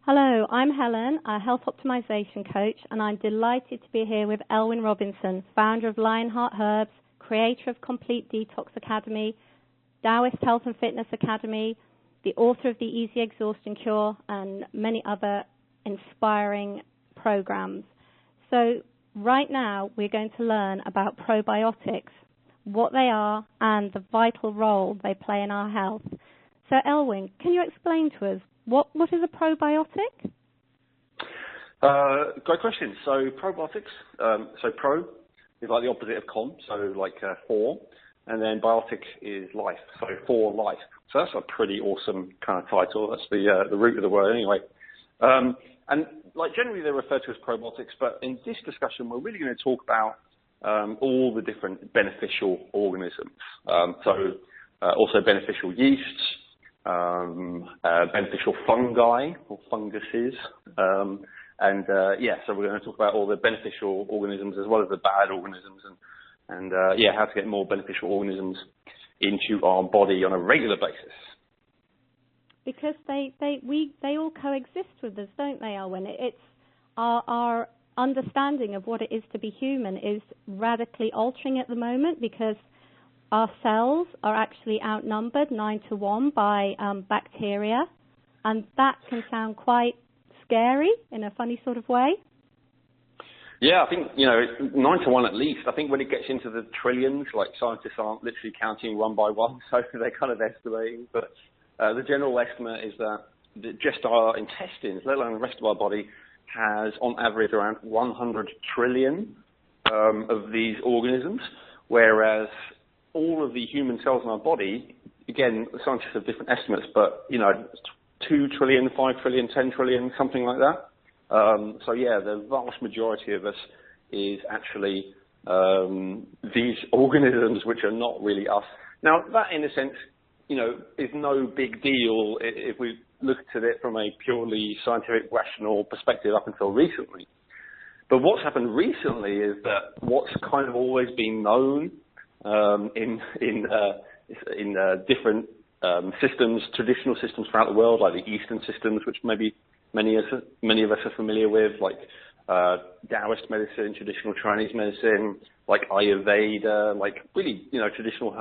Hello, I'm Helen, a health optimization coach, and I'm delighted to be here with Elwyn Robinson, founder of Lionheart Herbs, creator of Complete Detox Academy, Taoist Health and Fitness Academy, the author of The Easy Exhaustion Cure, and many other inspiring programs. So right now we're going to learn about probiotics, what they are, and the vital role they play in our health. So Elwyn, can you explain to us what is a probiotic? Great question. So probiotics, so pro is like the opposite of con, so like for, and then biotic is life, so for life. So that's a pretty awesome kind of title. That's the root of the word anyway. And like generally they're referred to as probiotics, but in this discussion we're really going to talk about all the different beneficial organisms. Also beneficial yeasts, beneficial fungi or funguses, so we're going to talk about all the beneficial organisms as well as the bad organisms, and how to get more beneficial organisms into our body on a regular basis. Because they all coexist with us, don't they, Elwyn? It's our understanding of what it is to be human is radically altering at the moment, because our cells are actually outnumbered 9-1 by bacteria, and that can sound quite scary in a funny sort of way. Yeah, I think, 9-1 at least. I think when it gets into the trillions, like scientists aren't literally counting one by one, so they're kind of estimating. But the general estimate is that just our intestines, let alone the rest of our body, has on average around 100 trillion of these organisms, whereas all of the human cells in our body, again, scientists have different estimates, but, 2 trillion, 5 trillion, 10 trillion, something like that. The vast majority of us is actually these organisms which are not really us. Now, that in a sense, is no big deal if we look at it from a purely scientific, rational perspective up until recently. But what's happened recently is that what's kind of always been known in different systems, traditional systems throughout the world, like the Eastern systems, which maybe many of us are familiar with, like Taoist medicine, traditional Chinese medicine, like Ayurveda, like really, traditional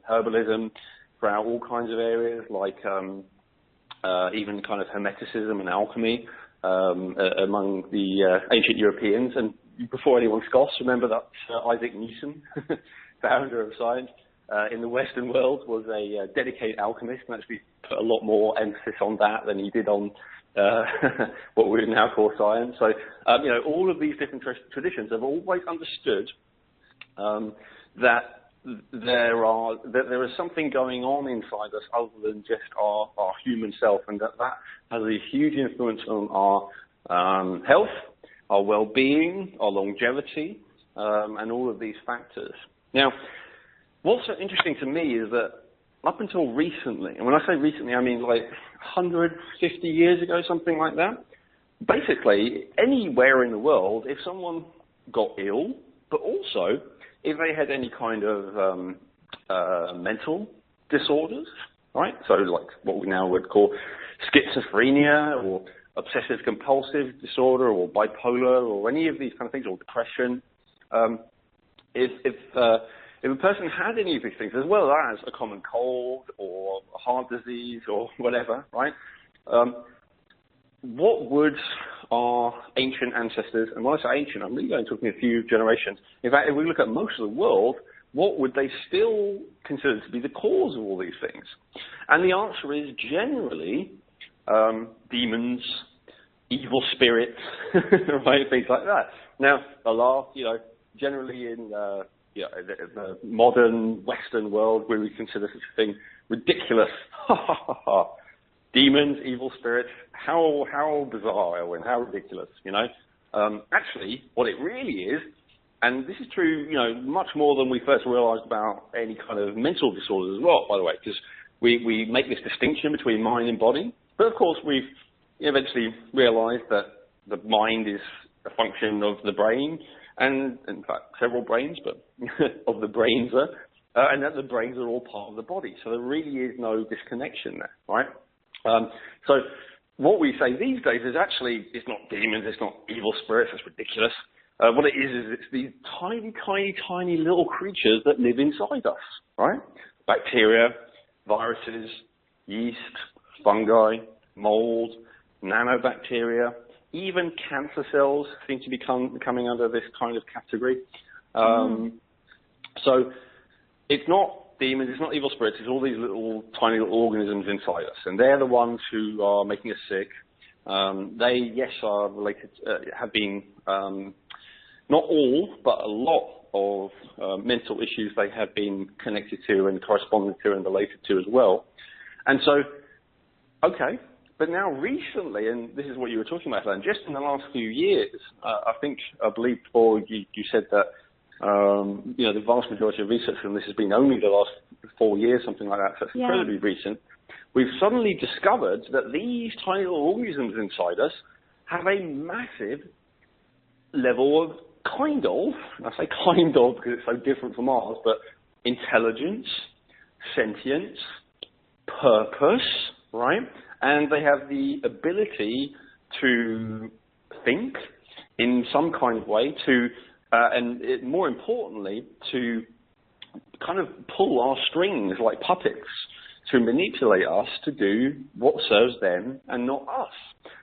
herbalism throughout all kinds of areas, like even kind of hermeticism and alchemy among the ancient Europeans. And before anyone scoffs, remember that Isaac Newton, founder of science, in the Western world was a dedicated alchemist, and actually put a lot more emphasis on that than he did on what we would now call science. So, all of these different traditions have always understood that there is something going on inside us other than just our human self, and that has a huge influence on our health, our well-being, our longevity, and all of these factors. Now, what's so interesting to me is that up until recently, and when I say recently, I mean like 150 years ago, something like that, basically anywhere in the world, if someone got ill, but also if they had any kind of mental disorders, right? So like what we now would call schizophrenia or obsessive compulsive disorder or bipolar or any of these kind of things, or depression, if a person had any of these things, as well as a common cold or a heart disease or whatever, right, what would our ancient ancestors, and when I say ancient, I'm really only talking a few generations, in fact, if we look at most of the world, what would they still consider to be the cause of all these things? And the answer is generally demons, evil spirits, right, things like that. Now, Allah, generally in the modern Western world, where we consider such a thing ridiculous. Demons, evil spirits, how bizarre, Elwyn, how ridiculous, Actually, what it really is, and this is true, much more than we first realized about any kind of mental disorders as well, by the way, because we make this distinction between mind and body. But of course, we've eventually realized that the mind is a function of the brain, and in fact, several brains, but of the brains, and that the brains are all part of the body. So there really is no disconnection there, right? So what we say these days is actually, it's not demons, it's not evil spirits, that's ridiculous. What it is it's these tiny, tiny, tiny little creatures that live inside us, right? Bacteria, viruses, yeast, fungi, mold, nanobacteria, even cancer cells seem to be coming under this kind of category. So it's not demons, it's not evil spirits, it's all these little tiny little organisms inside us, and they're the ones who are making us sick. They, yes, are related, have been, not all, but a lot of mental issues they have been connected to and corresponded to and related to as well. And so, okay, but now recently, and this is what you were talking about, Alan, just in the last few years, I believe before you said that, the vast majority of research on this has been only the last 4 years, something like that, so it's incredibly recent. We've suddenly discovered that these tiny little organisms inside us have a massive level of I say kind of because it's so different from ours, but intelligence, sentience, purpose, right? And they have the ability to think in some kind of way, more importantly, to kind of pull our strings like puppets, to manipulate us to do what serves them and not us.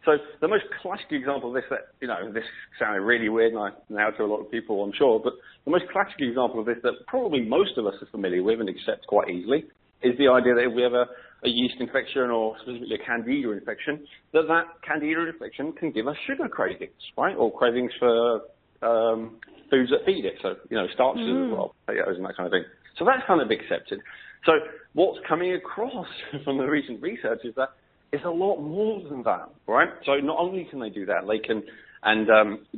So the most classic example of this, this sounded really weird now to a lot of people, I'm sure, but the most classic example of this that probably most of us are familiar with and accept quite easily is the idea that if we have a yeast infection or specifically a candida infection, that candida infection can give us sugar cravings, right? Or cravings for foods that feed it. So, starches as well, potatoes and that kind of thing. So that's kind of accepted. So what's coming across from the recent research is that it's a lot more than that, right? So not only can they do that, they can, and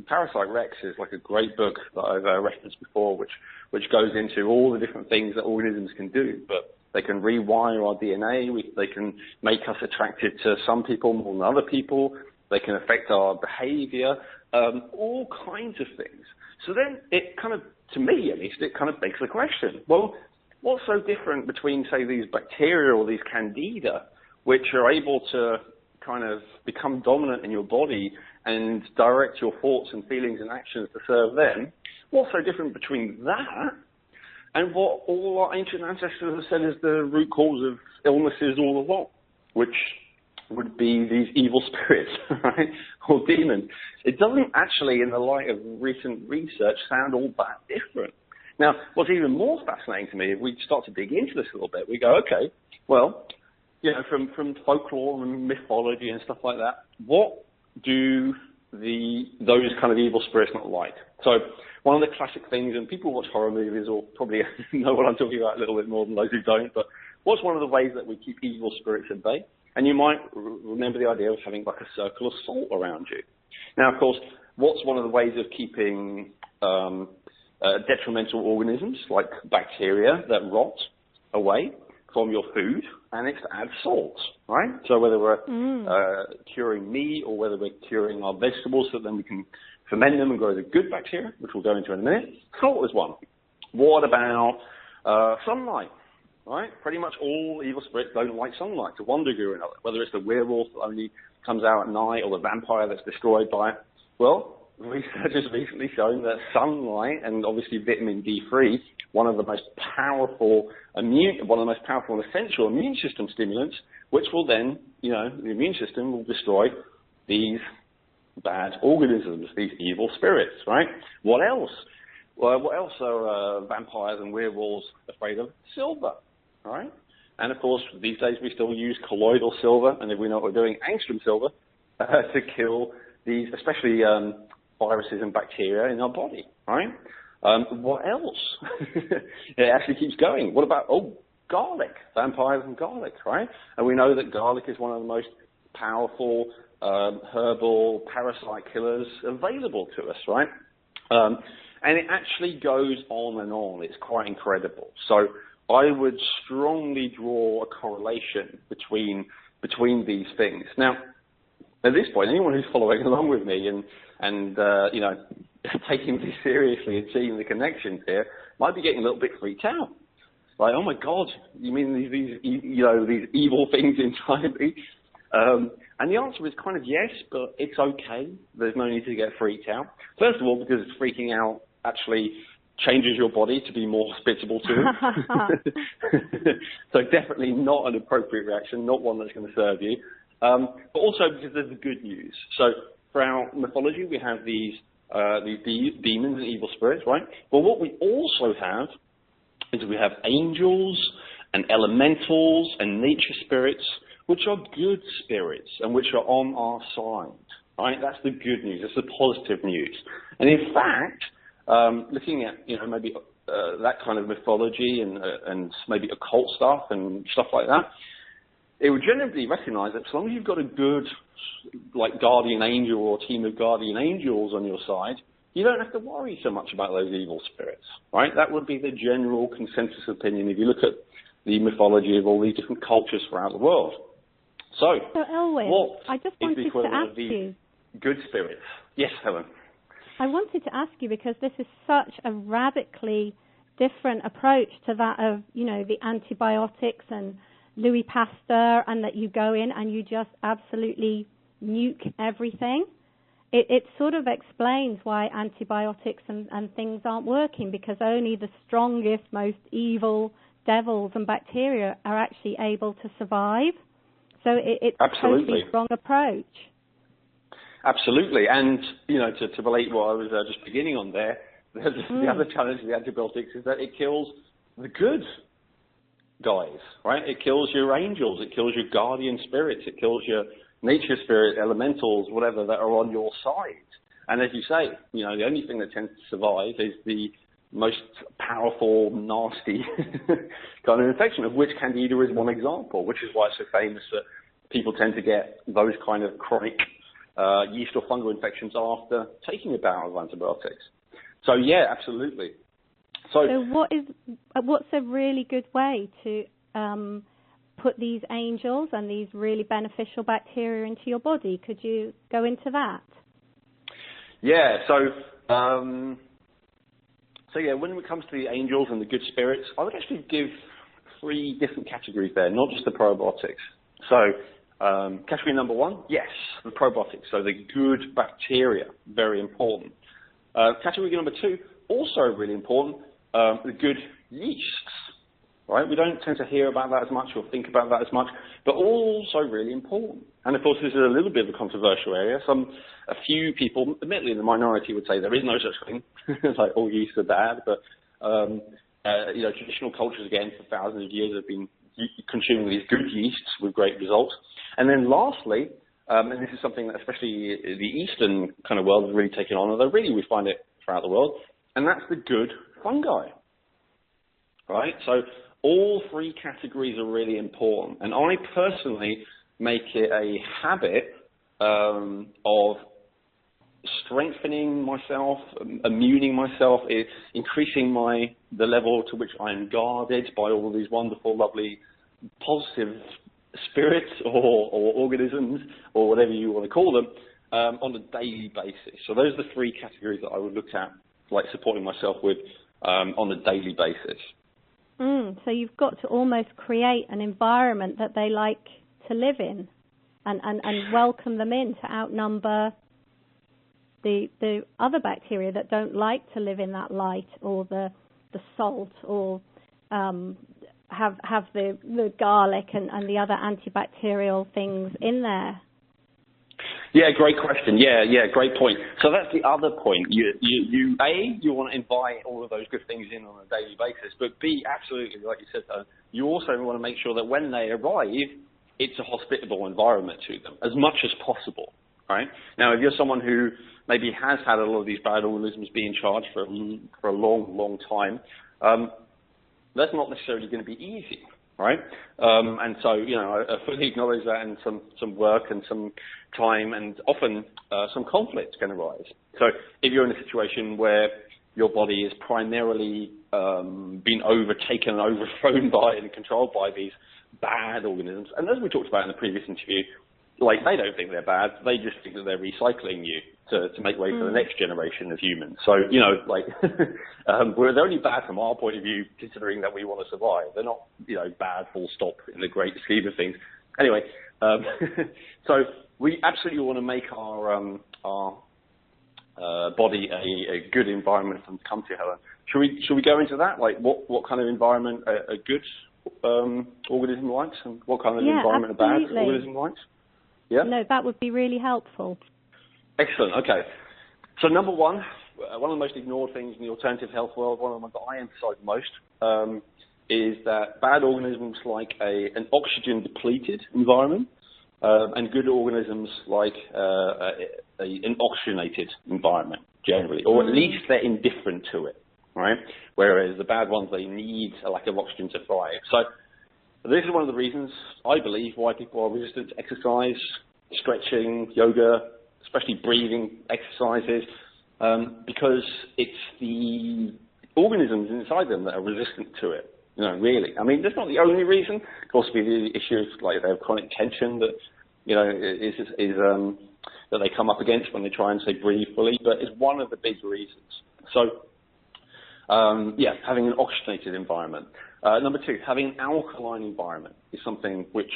Parasite Rex is like a great book that I've referenced before, which goes into all the different things that organisms can do. But they can rewire our DNA. They can make us attracted to some people more than other people. They can affect our behavior, all kinds of things. So then it kind of, to me at least, it kind of begs the question, well, what's so different between, say, these bacteria or these candida, which are able to kind of become dominant in your body and direct your thoughts and feelings and actions to serve them? What's so different between that and what all our ancient ancestors have said is the root cause of illnesses all along, which would be these evil spirits, right, or demons? It doesn't actually, in the light of recent research, sound all that different. Now, what's even more fascinating to me, if we start to dig into this a little bit, we go, okay, well, from folklore and mythology and stuff like that, what do those kind of evil spirits not like? So one of the classic things, and people who watch horror movies will probably know what I'm talking about a little bit more than those who don't, but what's one of the ways that we keep evil spirits at bay? And you might remember the idea of having like a circle of salt around you. Now, of course, what's one of the ways of keeping detrimental organisms like bacteria that rot away from your food? And it's to add salt, right? So whether we're curing meat or whether we're curing our vegetables so then we can ferment them and grow the good bacteria, which we'll go into in a minute, salt is one. What about sunlight? Right? Pretty much all evil spirits don't like sunlight to one degree or another, whether it's the werewolf that only comes out at night or the vampire that's destroyed by it. Well, research has recently shown that sunlight and obviously vitamin D3, one of the most powerful and essential immune system stimulants, which will then, the immune system will destroy these bad organisms, these evil spirits, right? What else? Well, what else are vampires and werewolves afraid of? Silver. Right? And of course, these days we still use colloidal silver, and if we know what we're doing, angstrom silver, to kill these, especially viruses and bacteria in our body, right? What else? It actually keeps going. What about, garlic, vampires and garlic, right? And we know that garlic is one of the most powerful herbal parasite killers available to us, right? And it actually goes on and on. It's quite incredible. So I would strongly draw a correlation between these things. Now, at this point, anyone who's following along with me and taking this seriously and seeing the connections here might be getting a little bit freaked out. Like, oh my God, you mean these evil things inside me? And the answer is kind of yes, but it's okay. There's no need to get freaked out. First of all, because freaking out actually changes your body to be more hospitable to it. So definitely not an appropriate reaction, not one that's going to serve you. But also because there's the good news. So for our mythology, we have these demons and evil spirits, right? But what we also have is we have angels and elementals and nature spirits, which are good spirits and which are on our side, right? That's the good news. That's the positive news. And in fact, looking at, maybe that kind of mythology and maybe occult stuff and stuff like that, it would generally recognize that as long as you've got a good, like, guardian angel or team of guardian angels on your side, you don't have to worry so much about those evil spirits, right? That would be the general consensus opinion if you look at the mythology of all these different cultures throughout the world. So Elwin, I just wanted to ask you. Good spirits. Yes, Helen. I wanted to ask you because this is such a radically different approach to that of, the antibiotics and Louis Pasteur, and that you go in and you just absolutely nuke everything. It sort of explains why antibiotics and things aren't working, because only the strongest, most evil devils and bacteria are actually able to survive. So it's a totally wrong approach. Absolutely. And, to relate what I was just beginning on there, the other challenge with the antibiotics is that it kills the good guys, right? It kills your angels, it kills your guardian spirits, it kills your nature spirit, elementals, whatever, that are on your side. And as you say, the only thing that tends to survive is the most powerful, nasty kind of infection, of which Candida is one example, which is why it's so famous that people tend to get those kind of chronic yeast or fungal infections after taking a bout of antibiotics. So, yeah, absolutely. So what's a really good way to put these angels and these really beneficial bacteria into your body? Could you go into that? Yeah, so when it comes to the angels and the good spirits, I would actually give 3 different categories there, not just the probiotics. So category number 1, yes, the probiotics, so the good bacteria, very important. Category number 2, also really important, the good yeasts, right? We don't tend to hear about that as much or think about that as much, but also really important. And of course, this is a little bit of a controversial area. A few people, admittedly in the minority, would say there is no such thing. It's like all yeasts are bad, but traditional cultures, again, for thousands of years have been consuming these good yeasts with great results. And then lastly, and this is something that especially the Eastern kind of world has really taken on, although really we find it throughout the world, and that's the good fungi, right? So all 3 categories are really important. And I personally make it a habit of strengthening myself, immuning myself, increasing the level to which I'm guarded by all these wonderful, lovely, positive spirits or organisms or whatever you want to call them on a daily basis. So those are the 3 categories that I would look at, like supporting myself with on a daily basis. So you've got to almost create an environment that they like to live in and welcome them in to outnumber the other bacteria that don't like to live in that light or the salt or have the garlic and the other antibacterial things in there. Yeah, great question. Yeah, great point. So that's the other point. You want to invite all of those good things in on a daily basis, but B, absolutely, like you said, you also want to make sure that when they arrive, it's a hospitable environment to them as much as possible, right? Now, if you're someone who maybe has had a lot of these bad organisms be in charge for a long, long time, that's not necessarily going to be easy, right? And so, I fully acknowledge that, and some work and some time and often some conflict can arise. So if you're in a situation where your body is primarily being overtaken and overthrown by and controlled by these bad organisms, and as we talked about in the previous interview, like, they don't think they're bad, they just think that they're recycling you to make way for the next generation of humans. So, they're only bad from our point of view, considering that we want to survive. They're not, bad full stop in the great scheme of things. Anyway, so we absolutely want to make our body a good environment for them to come to, Helen. Should we go into that? Like, what kind of environment a good organism likes, and what kind of environment absolutely. a bad organism likes? Yeah? No, that would be really helpful. Excellent. Okay. So number one of the most ignored things in the alternative health world, one of them that I emphasize most, is that bad organisms like an oxygen-depleted environment, and good organisms like an oxygenated environment, generally, or at least they're indifferent to it, right? Whereas the bad ones, they need a lack of oxygen to thrive. So this is one of the reasons, I believe, why people are resistant to exercise, stretching, yoga, especially breathing exercises, because it's the organisms inside them that are resistant to it. You know, really. I mean, that's not the only reason. Of course, the issues like they have chronic tension that, you know, is that they come up against when they try and say breathe fully, but it's one of the big reasons. So, having an oxygenated environment. Number two, having an alkaline environment is something which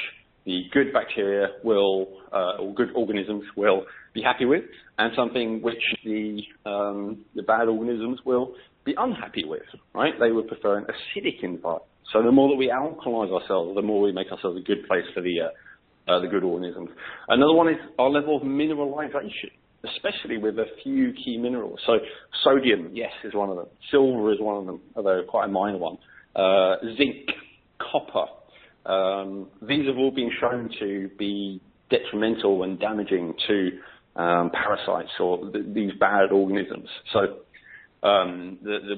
the good bacteria will, or good organisms will be happy with, and something which the bad organisms will be unhappy with, right? They would prefer an acidic environment. So the more that we alkalinize ourselves, the more we make ourselves a good place for the good organisms. Another one is our level of mineralization, especially with a few key minerals. So sodium, yes, is one of them. Silver is one of them, although quite a minor one. Zinc, copper. These have all been shown to be detrimental and damaging to parasites or these bad organisms. So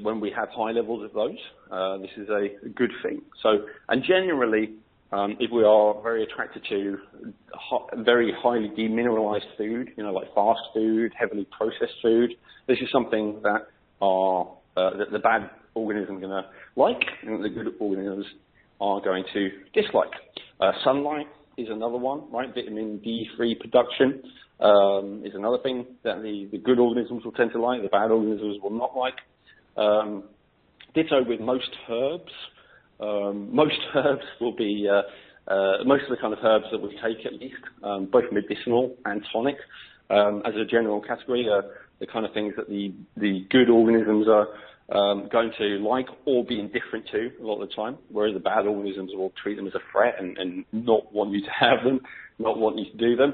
when we have high levels of those, this is a good thing. So, and generally, if we are very attracted to very highly demineralized food, you know, like fast food, heavily processed food, this is something that that the bad organisms are going to like, and the good organisms are going to dislike. Sunlight is another one, right? Vitamin D3 production is another thing that the good organisms will tend to like, the bad organisms will not like. Ditto with most herbs. Most herbs will be, most of the kind of herbs that we take at least, both medicinal and tonic, as a general category, the kind of things that the good organisms are going to like or be indifferent to a lot of the time, whereas the bad organisms will treat them as a threat and not want you to have them, not want you to do them.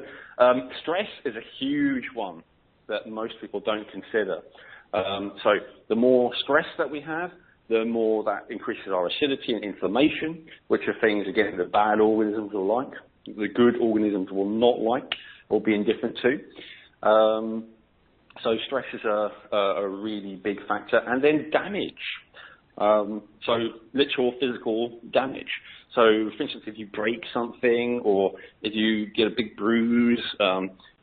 Stress is a huge one that most people don't consider. So the more stress that we have, the more that increases our acidity and inflammation, which are things, again, the bad organisms will like, the good organisms will not like or be indifferent to. So stress is a really big factor. And then damage. So literal physical damage. So, for instance, if you break something or if you get a big bruise,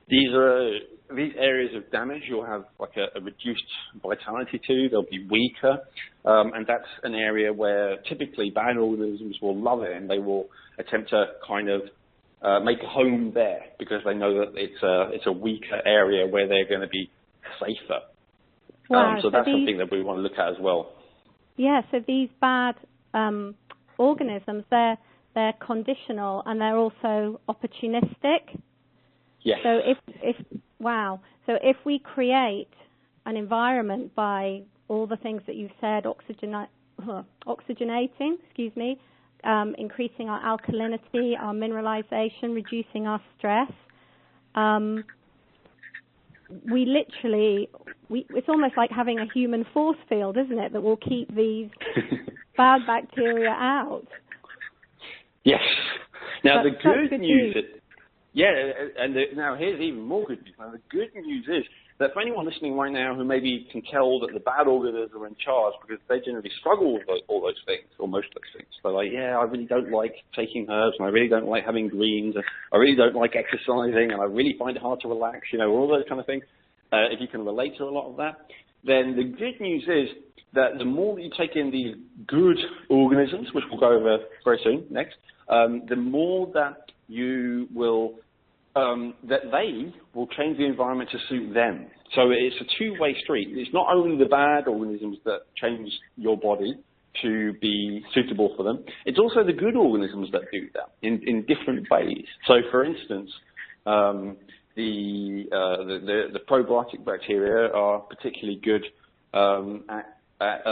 these areas of damage you'll have like a reduced vitality to. They'll be weaker. And that's an area where typically bad organisms will love it, and they will attempt to kind of make a home there because they know that it's a weaker area where they're going to be safer. Wow, so that's something that we want to look at as well. Yeah, so these bad organisms, they're conditional and they're also opportunistic. Yes. So if we create an environment by all the things that you've said, oxygenating, increasing our alkalinity, our mineralization, reducing our stress, it's almost like having a human force field, isn't it, that will keep these bad bacteria out. Yes. Now, the good news is, now here's even more good news. Now, the good news is that for anyone listening right now who maybe can tell that the bad organisms are in charge because they generally struggle with all those things, or most of those things. They're like, I really don't like taking herbs, and I really don't like having greens, and I really don't like exercising, and I really find it hard to relax, all those kind of things. If you can relate to a lot of that, then the good news is that the more that you take in these good organisms, which we'll go over very soon next, the more that you will that they will change the environment to suit them. So it's a two-way street. It's not only the bad organisms that change your body to be suitable for them, it's also the good organisms that do that in different ways. So, for instance, The probiotic bacteria are particularly good at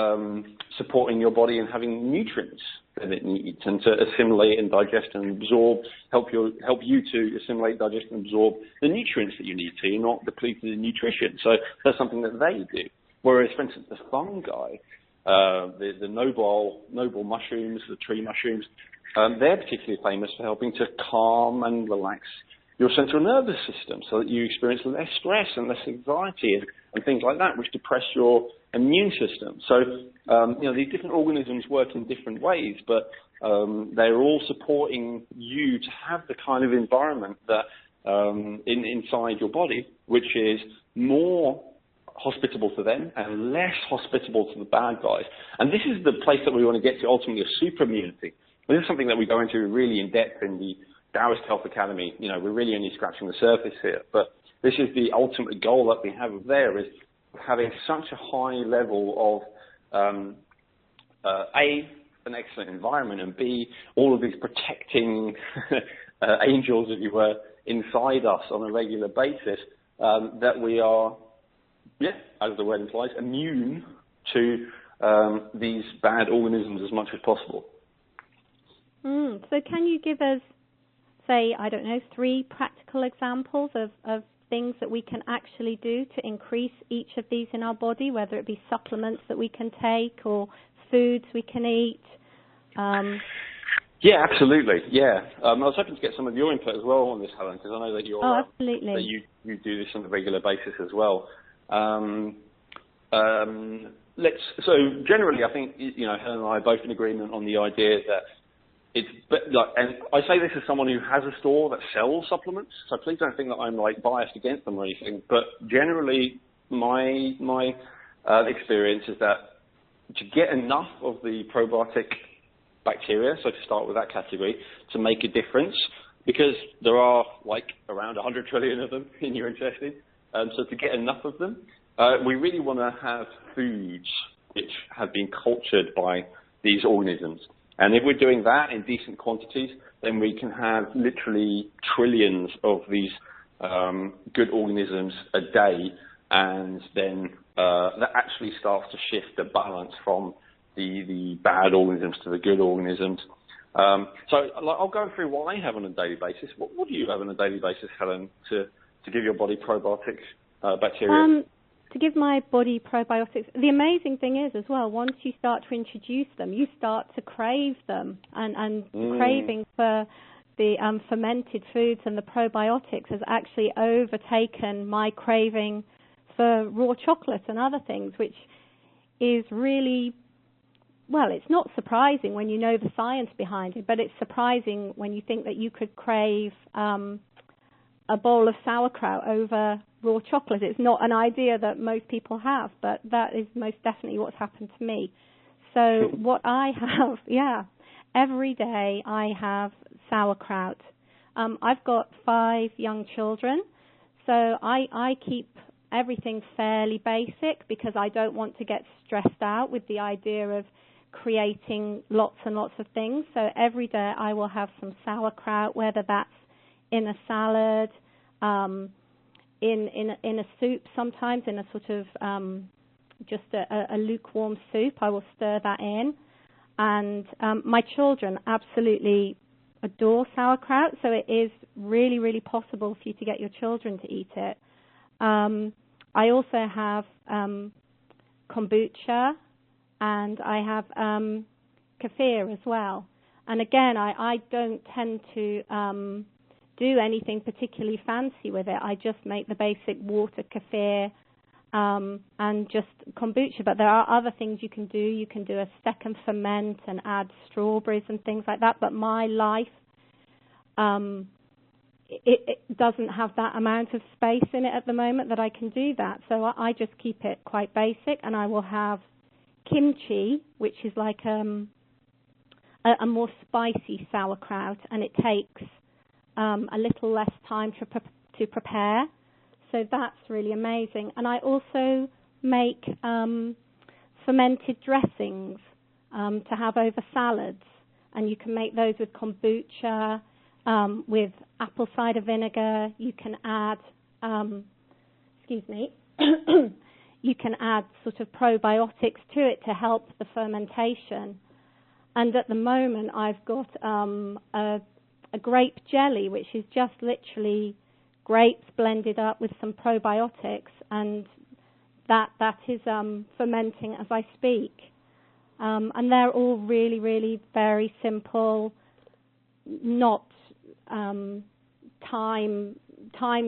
supporting your body and having nutrients that it needs, and to assimilate and digest and absorb, help you to assimilate, digest and absorb the nutrients that you need to. You're not depleted in nutrition. So that's something that they do. Whereas, for instance, the fungi, the noble mushrooms, the tree mushrooms, they're particularly famous for helping to calm and relax your central nervous system so that you experience less stress and less anxiety and things like that, which depress your immune system. So, these different organisms work in different ways, but they're all supporting you to have the kind of environment that inside your body, which is more hospitable to them and less hospitable to the bad guys. And this is the place that we want to get to, ultimately, a super immunity. This is something that we go into really in depth in the Taoist Health Academy. We're really only scratching the surface here, but this is the ultimate goal that we have there, is having such a high level of A, an excellent environment, and B, all of these protecting angels, if you were, inside us on a regular basis, that we are, as the word implies, immune to these bad organisms as much as possible. So can you give us, say, 3 practical examples of things that we can actually do to increase each of these in our body, whether it be supplements that we can take or foods we can eat? Yeah, absolutely. Yeah, I was hoping to get some of your input as well on this, Helen, because I know that absolutely. that you do this on a regular basis as well. So generally, I think Helen and I are both in agreement on the idea that and I say this as someone who has a store that sells supplements, so please don't think that I'm biased against them or anything. But generally, my experience is that to get enough of the probiotic bacteria, so to start with that category, to make a difference, because there are around 100 trillion of them in your intestine. So to get enough of them, we really want to have foods which have been cultured by these organisms. And if we're doing that in decent quantities, then we can have literally trillions of these good organisms a day, and then that actually starts to shift the balance from the bad organisms to the good organisms. So I'll go through what I have on a daily basis. What do you have on a daily basis, Helen, to give your body probiotic bacteria? To give my body probiotics, the amazing thing is as well, once you start to introduce them, you start to crave them, and craving for the fermented foods and the probiotics has actually overtaken my craving for raw chocolate and other things, which is really, it's not surprising when you know the science behind it, but it's surprising when you think that you could crave a bowl of sauerkraut over raw chocolate. It's not an idea that most people have, but that is most definitely what's happened to me. So what I have, every day I have sauerkraut. I've got 5 young children, so I keep everything fairly basic because I don't want to get stressed out with the idea of creating lots and lots of things. So every day I will have some sauerkraut, whether that's in a salad, in a soup, sometimes in a sort of just a lukewarm soup. I will stir that in. And my children absolutely adore sauerkraut, so it is really, really possible for you to get your children to eat it. I also have kombucha, and I have kefir as well. And again, I don't tend to do anything particularly fancy with it. I just make the basic water kefir and just kombucha. But there are other things you can do. You can do a second ferment and add strawberries and things like that. But my life, it doesn't have that amount of space in it at the moment that I can do that. So I just keep it quite basic, and I will have kimchi, which is like a more spicy sauerkraut, and it takes a little less time to prepare. So that's really amazing. And I also make fermented dressings to have over salads, and you can make those with kombucha, with apple cider vinegar. You can add, you can add sort of probiotics to it to help the fermentation. And at the moment, I've got a grape jelly, which is just literally grapes blended up with some probiotics, and that is fermenting as I speak. And they're all really, really very simple, not time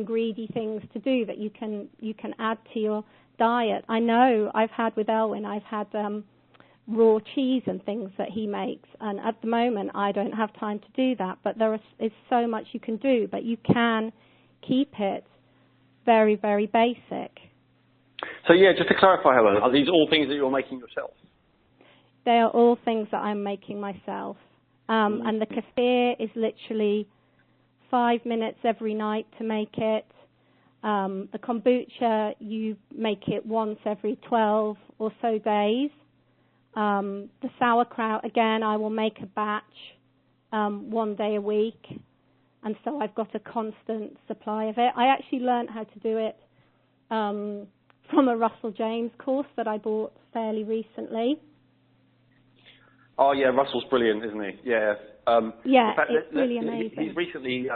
greedy things to do that you can add to your diet. I know I've had with Elwin, I've had raw cheese and things that he makes, and at the moment I don't have time to do that, but there is so much you can do, but you can keep it very, very basic. So yeah, just to clarify, Helen, are these all things that you're making yourself? They are all things that I'm making myself. And the kefir is literally 5 minutes every night to make it. The kombucha, you make it once every 12 or so days. The sauerkraut, again, I will make a batch 1 day a week. And so I've got a constant supply of it. I actually learned how to do it from a Russell James course that I bought fairly recently. Oh yeah, Russell's brilliant, isn't he? Yeah. Yeah, fact, it's really amazing. He's recently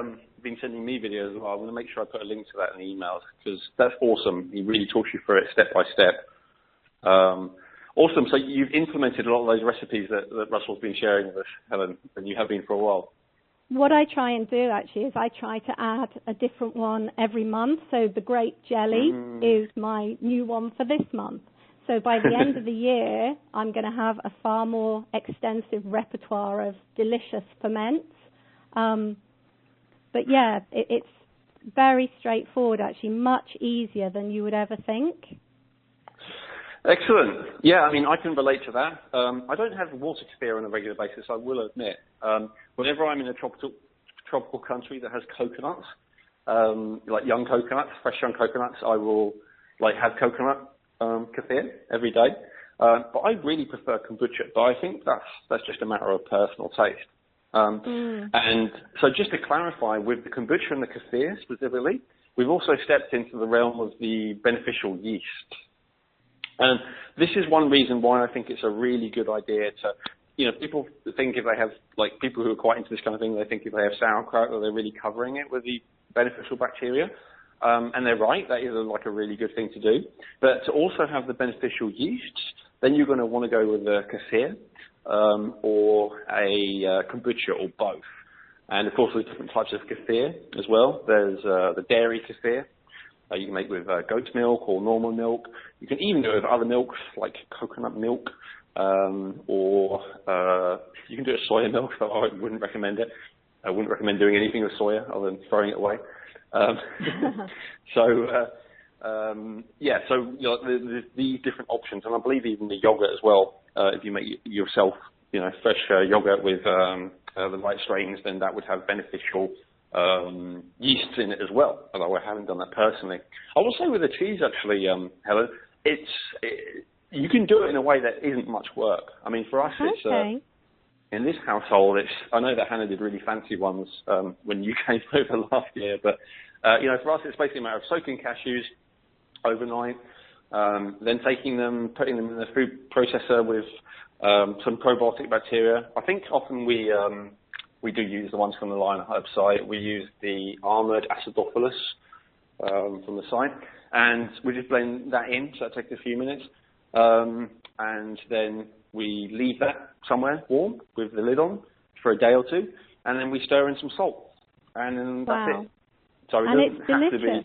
been sending me videos as well. I'm going to make sure I put a link to that in the emails because that's awesome. He really talks you through it step by step. Awesome. So you've implemented a lot of those recipes that Russell's been sharing with us, Helen, and you have been for a while. What I try and do actually is I try to add a different one every month. So the grape jelly is my new one for this month. So by the end of the year, I'm going to have a far more extensive repertoire of delicious ferments. But yeah, it's very straightforward, actually, much easier than you would ever think. Excellent. Yeah, I mean, I can relate to that. I don't have water kefir on a regular basis, I will admit. Whenever I'm in a tropical country that has coconuts, like young coconuts, fresh young coconuts, I will have coconut kefir every day. But I really prefer kombucha, but I think that's just a matter of personal taste. And so just to clarify, with the kombucha and the kefir specifically, we've also stepped into the realm of the beneficial yeast. And this is one reason why I think it's a really good idea to, people think if they have, people who are quite into this kind of thing, they think if they have sauerkraut that they're really covering it with the beneficial bacteria. And they're right, that is a really good thing to do. But to also have the beneficial yeasts, then you're going to want to go with a kefir or a kombucha or both. And of course, there's different types of kefir as well. There's the dairy kefir. You can make with goat's milk or normal milk. You can even do it with other milks like coconut milk, or you can do it with soya milk, but I wouldn't recommend it. I wouldn't recommend doing anything with soya other than throwing it away. These different options, and I believe even the yogurt as well. If you make yourself, fresh yogurt with the right strains, then that would have beneficial yeasts in it as well, although I haven't done that personally. I will say with the cheese, actually, Helen, you can do it in a way that isn't much work. I mean, for us, it's in this household. I know that Hannah did really fancy ones when you came over last year, but for us, it's basically a matter of soaking cashews overnight, then taking them, putting them in the food processor with some probiotic bacteria. I think often we do use the ones from the Lion Herb site. We use the armoured acidophilus from the site, and we just blend that in, so that takes a few minutes. And then we leave that somewhere warm with the lid on for a day or two, and then we stir in some salt, and then that's it. So and it's delicious.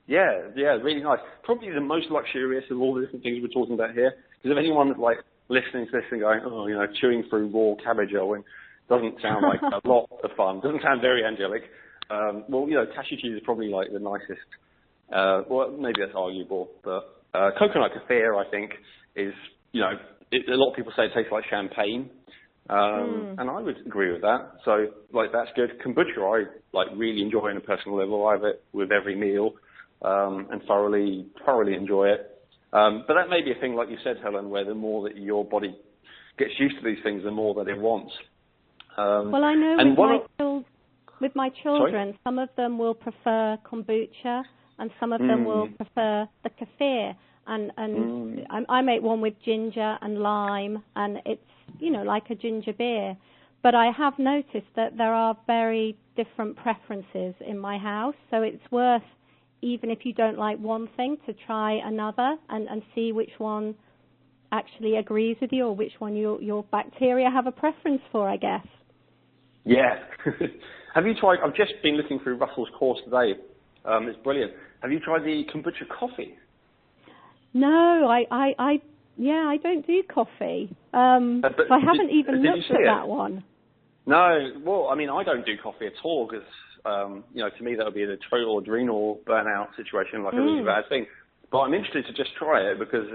Yeah, really nice. Probably the most luxurious of all the different things we're talking about here, because if anyone's listening to this and going, chewing through raw cabbage, doesn't sound like a lot of fun. Doesn't sound very angelic. Cashew cheese is probably the nicest. Maybe that's arguable, but coconut kefir, I think, is, a lot of people say it tastes like champagne, and I would agree with that. So, that's good. Kombucha, I really enjoy on a personal level. I have it with every meal, and thoroughly enjoy it. But that may be a thing, like you said, Helen, where the more that your body gets used to these things, the more that it wants. Well, I know with my children, Sorry? some of them will prefer kombucha and some of them will prefer the kefir. And I make one with ginger and lime, and it's, like a ginger beer. But I have noticed that there are very different preferences in my house, so it's worth, even if you don't like one thing, to try another and see which one actually agrees with you, or which one your bacteria have a preference for, I guess. Yeah. Have you tried, I've just been looking through Russell's course today. It's brilliant. Have you tried the kombucha coffee? No, I don't do coffee. So I haven't even looked at that one. No, well, I mean, I don't do coffee at all because, to me that would be a total adrenal burnout situation, like a really bad thing. But I'm interested to just try it because,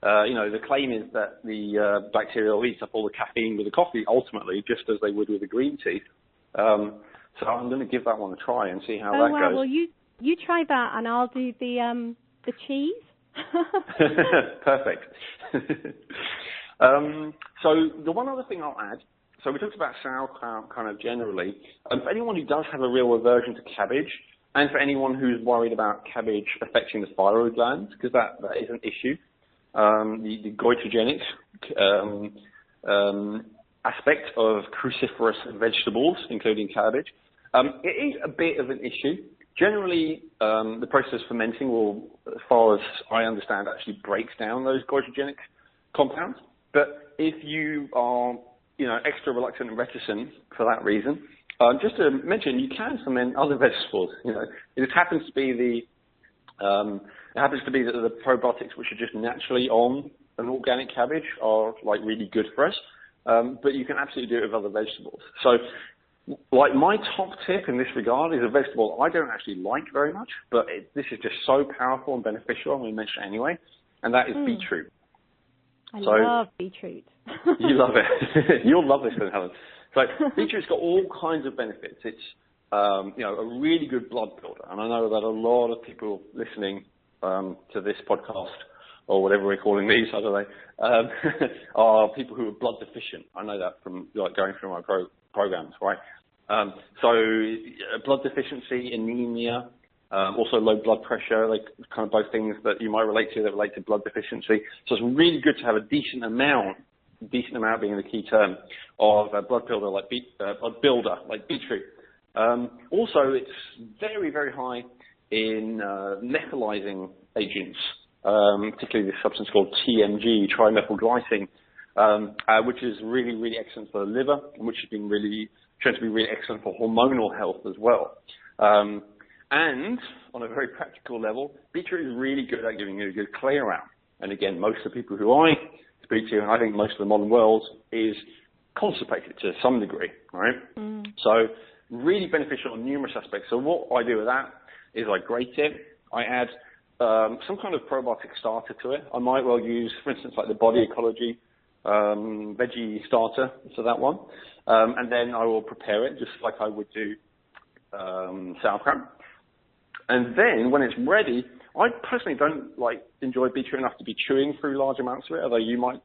the claim is that the bacteria will eat up all the caffeine with the coffee, ultimately, just as they would with the green tea. So I'm going to give that one a try and see how that goes. Well, you try that and I'll do the cheese. Perfect. So the one other thing I'll add, so we talked about sauerkraut kind of generally. For anyone who does have a real aversion to cabbage, and for anyone who's worried about cabbage affecting the thyroid glands, because that is an issue, the goitrogenic aspect of cruciferous vegetables, including cabbage, it is a bit of an issue. Generally, the process of fermenting will, as far as I understand, actually breaks down those goitrogenic compounds. But if you are, extra reluctant and reticent for that reason, just to mention, you can ferment other vegetables. It happens to be that the probiotics, which are just naturally on an organic cabbage, are like really good for us. But you can absolutely do it with other vegetables. So, like, my top tip in this regard is a vegetable I don't actually like very much, but this is just so powerful and beneficial, I'm going to mention it anyway, and that is beetroot. I love beetroot. You love it. You'll love this one, Helen. So beetroot's got all kinds of benefits. It's, a really good blood builder, and I know that a lot of people listening to this podcast, or whatever we're calling these, I don't know, are people who are blood deficient. I know that from going through my programs, right? So blood deficiency, anemia, also low blood pressure, like kind of both things that you might relate to that relate to blood deficiency. So it's really good to have a decent amount being the key term, of a blood builder like beetroot. Also, it's very, very high in methylizing agents, particularly this substance called TMG, trimethylglycine, which is really, really excellent for the liver, and which has been really shown to be really excellent for hormonal health as well. And on a very practical level, beetroot is really good at giving you a good clear out. And again, most of the people who I speak to, and I think most of the modern world, is constipated to some degree, right? So really beneficial in numerous aspects. So what I do with that is I grate it. I add some kind of probiotic starter to it. I might well use, for instance, like the Body Ecology veggie starter, so that one. And then I will prepare it just like I would do sauerkraut. And then when it's ready, I personally don't enjoy beetroot enough to be chewing through large amounts of it, although you might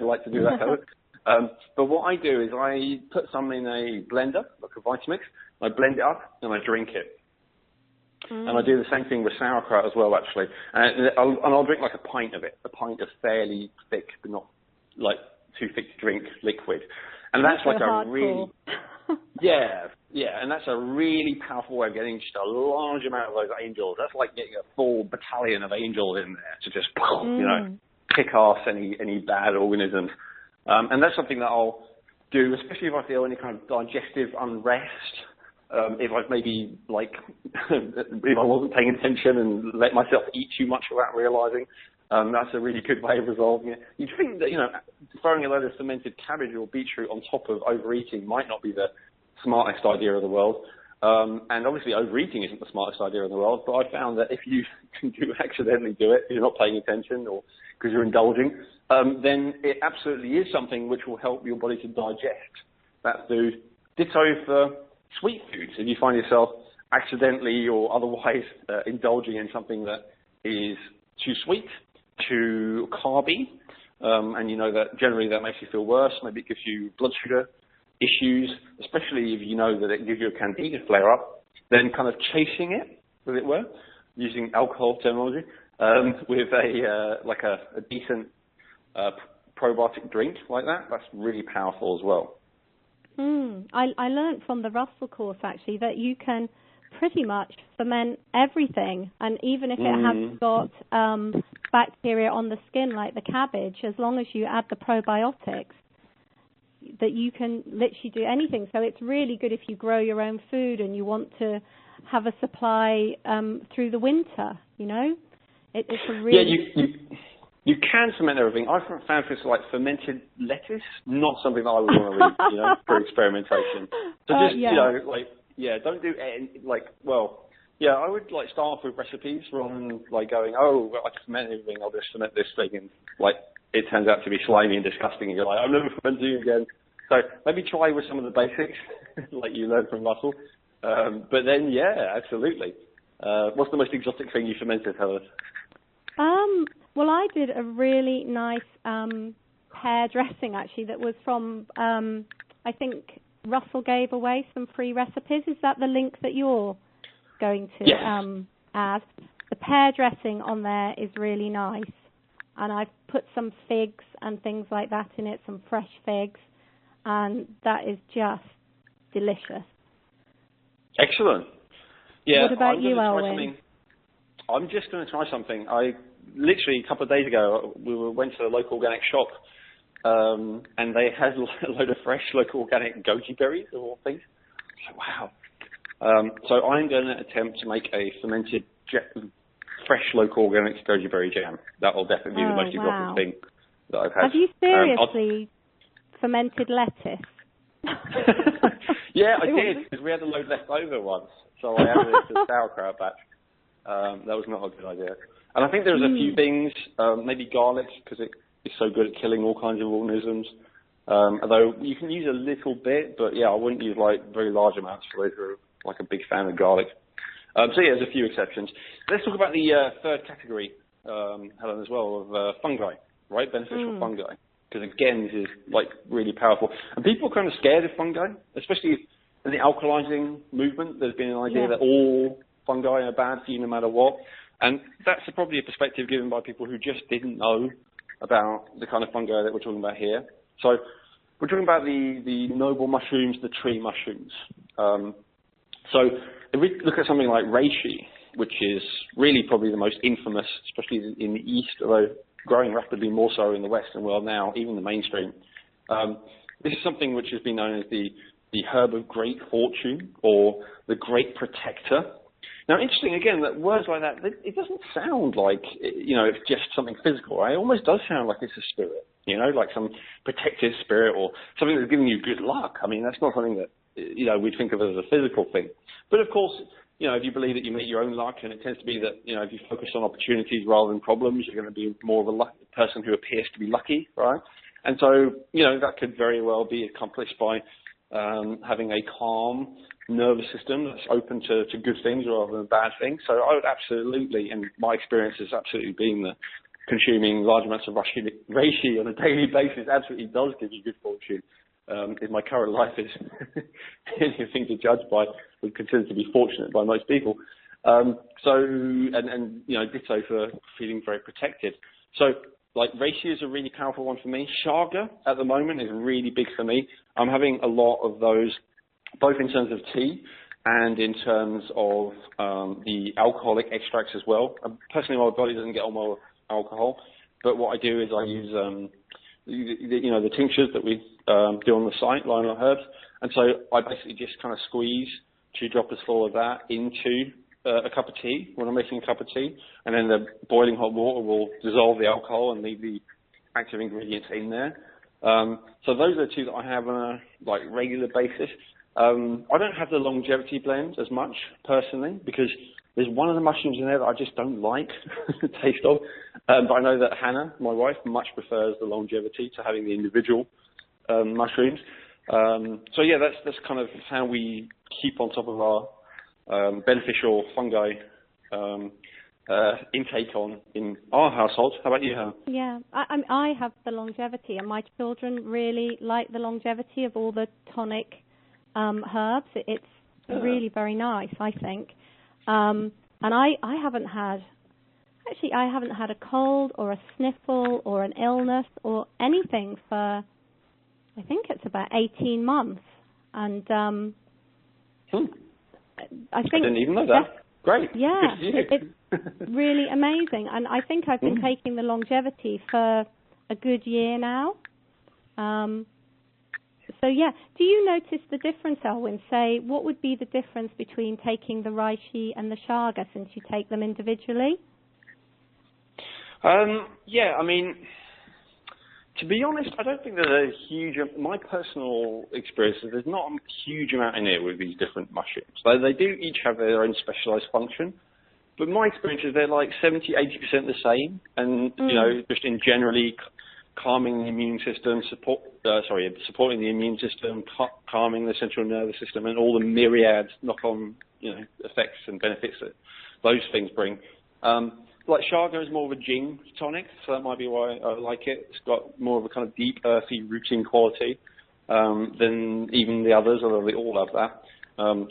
like to do that, Helen. But what I do is I put some in a blender, like a Vitamix, I blend it up and I drink it. And I do the same thing with sauerkraut as well, actually. And I'll drink like a pint of it, a pint of fairly thick, but not too thick to drink liquid. And that's like a really, and that's a really powerful way of getting just a large amount of those angels. That's like getting a full battalion of angels in there to just, kick ass any bad organisms. And that's something that I'll do, especially if I feel any kind of digestive unrest. If I've maybe if I wasn't paying attention and let myself eat too much without realizing, that's a really good way of resolving it. You'd think that, throwing a load of fermented cabbage or beetroot on top of overeating might not be the smartest idea of the world. And obviously overeating isn't the smartest idea in the world, but I found that if you do accidentally do it, if you're not paying attention or because you're indulging, then it absolutely is something which will help your body to digest that food. Ditto for sweet foods. If you find yourself accidentally or otherwise indulging in something that is too sweet, too carby, and you know that generally that makes you feel worse, maybe it gives you blood sugar issues, especially if you know that it gives you a candida flare-up, then kind of chasing it, as it were, using alcohol terminology, with a decent probiotic drink like that, that's really powerful as well. I learned from the Russell course, actually, that you can pretty much ferment everything, and even if it has got bacteria on the skin, like the cabbage, as long as you add the probiotics, that you can literally do anything. So it's really good if you grow your own food and you want to have a supply through the winter, you know? It's a really... Yeah, you can ferment everything. I've found things like fermented lettuce, not something that I would want to eat, you know, for experimentation. So just, you know, don't do I would start off with recipes rather than going, oh, well, I can ferment everything, I'll just ferment this thing, and it turns out to be slimy and disgusting, and you're like, I'm never fermenting again. So maybe try with some of the basics, like you learned from Russell. But then, yeah, absolutely. What's the most exotic thing you fermented, Helen? Well, I did a really nice pear dressing, actually, that was from, I think Russell gave away some free recipes. Is that the link that you're going to add? The pear dressing on there is really nice. And I've put some figs and things like that in it, some fresh figs. And that is just delicious. Excellent. Yeah, what about you, Elwyn? I'm just going to try something. I literally a couple of days ago, we went to the local organic shop, and they had a load of fresh local organic goji berries of all things. So, wow. So I'm going to attempt to make a fermented fresh local organic goji berry jam. That will definitely be the most exotic thing that I've had. Have you seriously fermented lettuce? Yeah, I did, because we had a load left over once. So I added it to the sauerkraut batch. That was not a good idea. And I think there's a few things, maybe garlic, because it is so good at killing all kinds of organisms. Although you can use a little bit, but yeah, I wouldn't use very large amounts for those who are a big fan of garlic. So yeah, there's a few exceptions. Let's talk about the third category, Helen, as well, of fungi, right? Beneficial fungi. Because again, this is really powerful. And people are kind of scared of fungi, especially in the alkalizing movement. There's been an idea that all fungi are bad for you no matter what. And that's probably a perspective given by people who just didn't know about the kind of fungi that we're talking about here. So we're talking about the noble mushrooms, the tree mushrooms. So if we look at something like reishi, which is really probably the most infamous, especially in the East, although growing rapidly more so in the Western world now, even the mainstream. This is something which has been known as the herb of great fortune, or the great protector. Now, interesting, again, that words like that, it doesn't sound like, it's just something physical, right? It almost does sound like it's a spirit, like some protective spirit or something that's giving you good luck. I mean, that's not something that, we'd think of as a physical thing. But of course, if you believe that you make your own luck, and it tends to be that, if you focus on opportunities rather than problems, you're going to be more of a person who appears to be lucky, right? And so, that could very well be accomplished by having a calm nervous system that's open to good things rather than bad things. So I would absolutely, and my experience has absolutely been that consuming large amounts of reishi on a daily basis absolutely does give you good fortune. In my current life is anything to judge by, would consider to be fortunate by most people. Ditto for feeling very protected. So, reishi is a really powerful one for me. Chaga at the moment is really big for me. I'm having a lot of those, both in terms of tea and in terms of the alcoholic extracts as well. Personally, my body doesn't get on well with alcohol, but what I do is I use the tinctures that we do on the site, Lionel Herbs, and so I basically just kind of squeeze 2 droplets full of that into a cup of tea when I'm making a cup of tea, and then the boiling hot water will dissolve the alcohol and leave the active ingredients in there. So those are the 2 that I have on a regular basis. I don't have the longevity blend as much personally, because there's one of the mushrooms in there that I just don't like the taste of. But I know that Hannah, my wife, much prefers the longevity to having the individual mushrooms. So yeah, that's kind of how we keep on top of our beneficial fungi intake on in our household. How about you, Helen? Yeah, I have the longevity, and my children really like the longevity of all the tonic herbs. It's really very nice, I think. And I haven't had a cold or a sniffle or an illness or anything for, I think it's about 18 months. And I think I didn't even know that. Great. Yeah, it's really amazing. And I think I've been taking the longevity for a good year now. So, yeah. Do you notice the difference, Elwyn? Say, what would be the difference between taking the reishi and the chaga, since you take them individually? Yeah, I mean, to be honest, I don't think there's a huge, my personal experience is there's not a huge amount in it with these different mushrooms. They do each have their own specialised function, but my experience is they're like 70, 80% the same, and, you know, just in generally calming the immune system, supporting the immune system, calming the central nervous system, and all the myriad knock-on, you know, effects and benefits that those things bring. Like chaga is more of a Jing tonic, so that might be why I like it. It's got more of a kind of deep, earthy, rooting quality than even the others, although they all have that.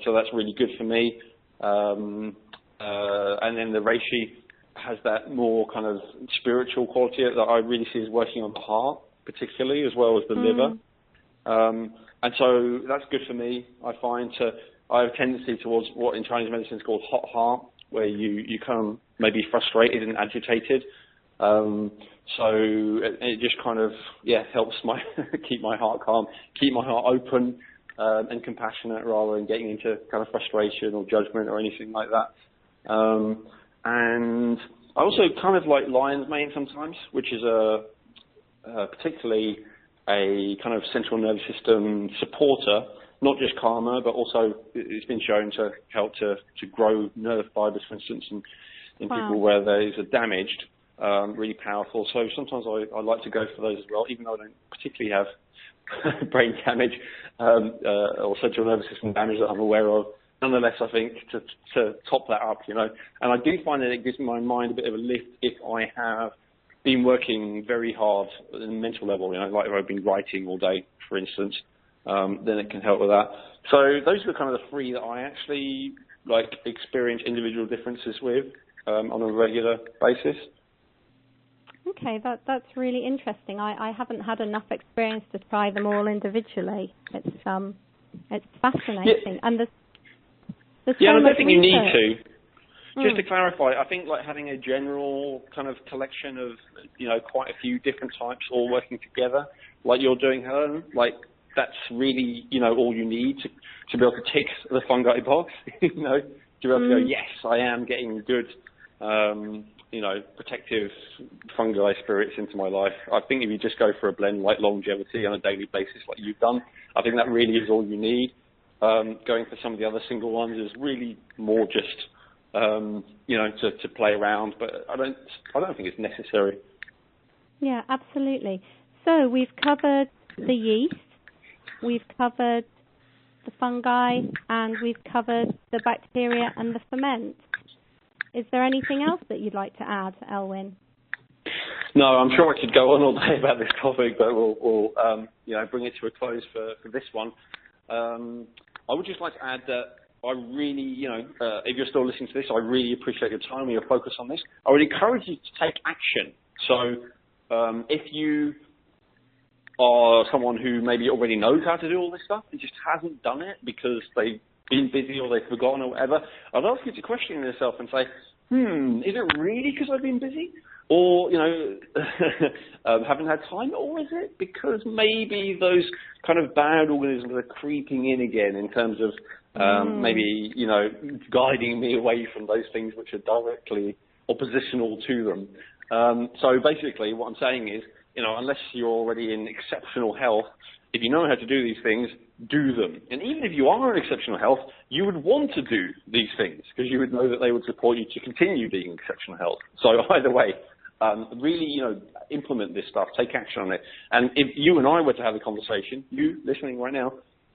So that's really good for me. And then the reishi has that more kind of spiritual quality that I really see as working on the heart, particularly, as well as the liver. And so that's good for me. I find I have a tendency towards what in Chinese medicine is called hot heart, where you kind of maybe frustrated and agitated. So it just kind of, helps keep my heart calm, keep my heart open and compassionate, rather than getting into kind of frustration or judgment or anything like that. And I also kind of like lion's mane sometimes, which is particularly a kind of central nervous system supporter, not just calmer, but also it's been shown to help to grow nerve fibers, for instance, in people where those are damaged, really powerful. So sometimes I like to go for those as well, even though I don't particularly have brain damage or central nervous system damage that I'm aware of. Nonetheless, I think to top that up, you know, and I do find that it gives my mind a bit of a lift if I have been working very hard at a mental level, you know, like if I've been writing all day, for instance. Then it can help with that. So those are kind of the three that I actually like experience individual differences with on a regular basis. Okay, that's really interesting. I haven't had enough experience to try them all individually. It's fascinating, yeah. And there's yeah, so I much don't think you need research. to. Just to clarify, I think like having a general kind of collection of, you know, quite a few different types all working together, like you're doing, Helen, like that's really, you know, all you need to be able to tick the fungi box, you know, to be able to go, yes, I am getting good, you know, protective fungi spirits into my life. I think if you just go for a blend like longevity on a daily basis like you've done, I think that really is all you need. Going for some of the other single ones is really more just, you know, to play around, but I don't think it's necessary. Yeah, absolutely. So we've covered the yeast, we've covered the fungi, and we've covered the bacteria and the ferment. Is there anything else that you'd like to add, Elwyn? No, I'm sure I could go on all day about this topic, but we'll you know, bring it to a close for this one. I would just like to add that I really, you know, if you're still listening to this, I really appreciate your time and your focus on this. I would encourage you to take action. So if you are someone who maybe already knows how to do all this stuff and just hasn't done it because they've been busy or they've forgotten or whatever, I'd ask you to question yourself and say, is it really because I've been busy? Or, you know, haven't had time? Or is it because maybe those kind of bad organisms are creeping in again in terms of maybe, you know, guiding me away from those things which are directly oppositional to them? So basically what I'm saying is, you know, unless you're already in exceptional health, if you know how to do these things, do them. And even if you are in exceptional health, you would want to do these things because you would know that they would support you to continue being in exceptional health. So either way, really, you know, implement this stuff, take action on it. And if you and I were to have a conversation, you listening right now,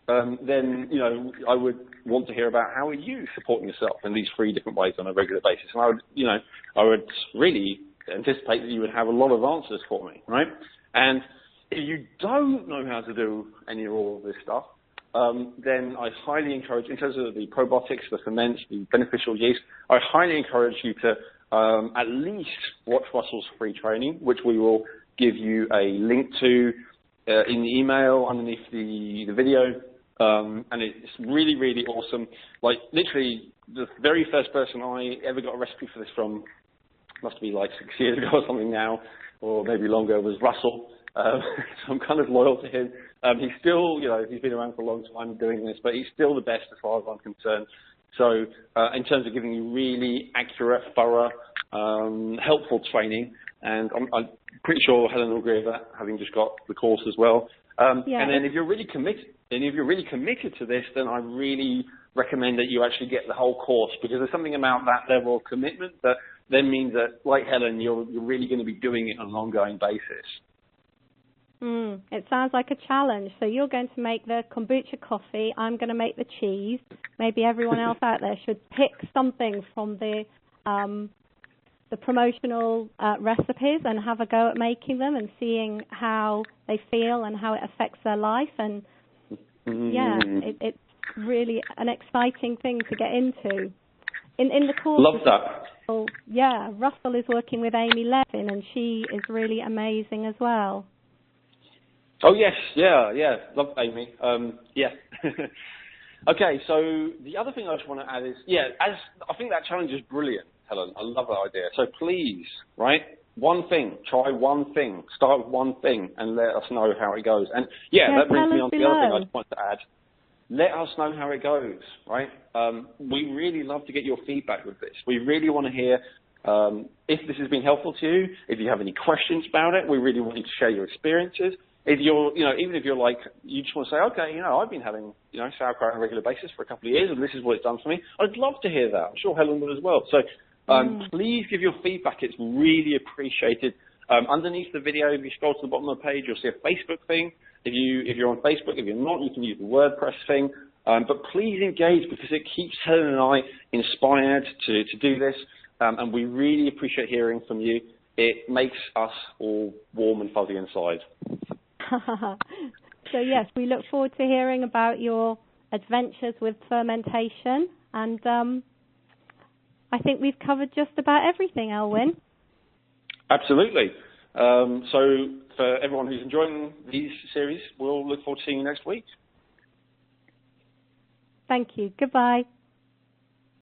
then, you know, I would want to hear about how are you supporting yourself in these 3 different ways on a regular basis. And I would really anticipate that you would have a lot of answers for me, right? And if you don't know how to do any or all of this stuff, then I highly encourage, in terms of the probiotics, the ferments, the beneficial yeast, I highly encourage you to at least watch Russell's free training, which we will give you a link to in the email underneath the video. And it's really, really awesome. Like, literally, the very first person I ever got a recipe for this from, must be like 6 years ago or something now, or maybe longer, was Russell. So I'm kind of loyal to him. He's still, you know, he's been around for a long time doing this, but he's still the best as far as I'm concerned. So in terms of giving you really accurate, thorough, helpful training, and I'm pretty sure Helen will agree with that, having just got the course as well. Yeah. And then if you're really committed to this, then I really recommend that you actually get the whole course, because there's something about that level of commitment that then means that, like Helen, you're really going to be doing it on an ongoing basis. It sounds like a challenge. So you're going to make the kombucha coffee. I'm going to make the cheese. Maybe everyone else out there should pick something from the promotional recipes and have a go at making them and seeing how they feel and how it affects their life. And yeah, it's really an exciting thing to get into. In the course, love that. Yeah, Russell is working with Amy Levin, and she is really amazing as well. Oh, yes. Yeah. Love Amy. Yeah. Okay, so the other thing I just want to add is, I think that challenge is brilliant, Helen. I love that idea. So please, right, one thing, try one thing, start with one thing, and let us know how it goes. And, that brings me on to the other thing I just wanted to add. Let us know how it goes, right? We really love to get your feedback with this. We really want to hear if this has been helpful to you, if you have any questions about it. We really want you to share your experiences. If you're, even if you're like, you just want to say, okay, I've been having, sauerkraut on a regular basis for a couple of years, and this is what it's done for me. I'd love to hear that. I'm sure Helen would as well. So please give your feedback. It's really appreciated. Underneath the video, if you scroll to the bottom of the page, you'll see a Facebook thing. If you're on Facebook, if you're not, you can use the WordPress thing. But please engage, because it keeps Helen and I inspired to do this. And we really appreciate hearing from you. It makes us all warm and fuzzy inside. So yes, we look forward to hearing about your adventures with fermentation, and I think we've covered just about everything, Elwyn. Absolutely. So for everyone who's enjoying these series, we'll look forward to seeing you next week. Thank you. Goodbye.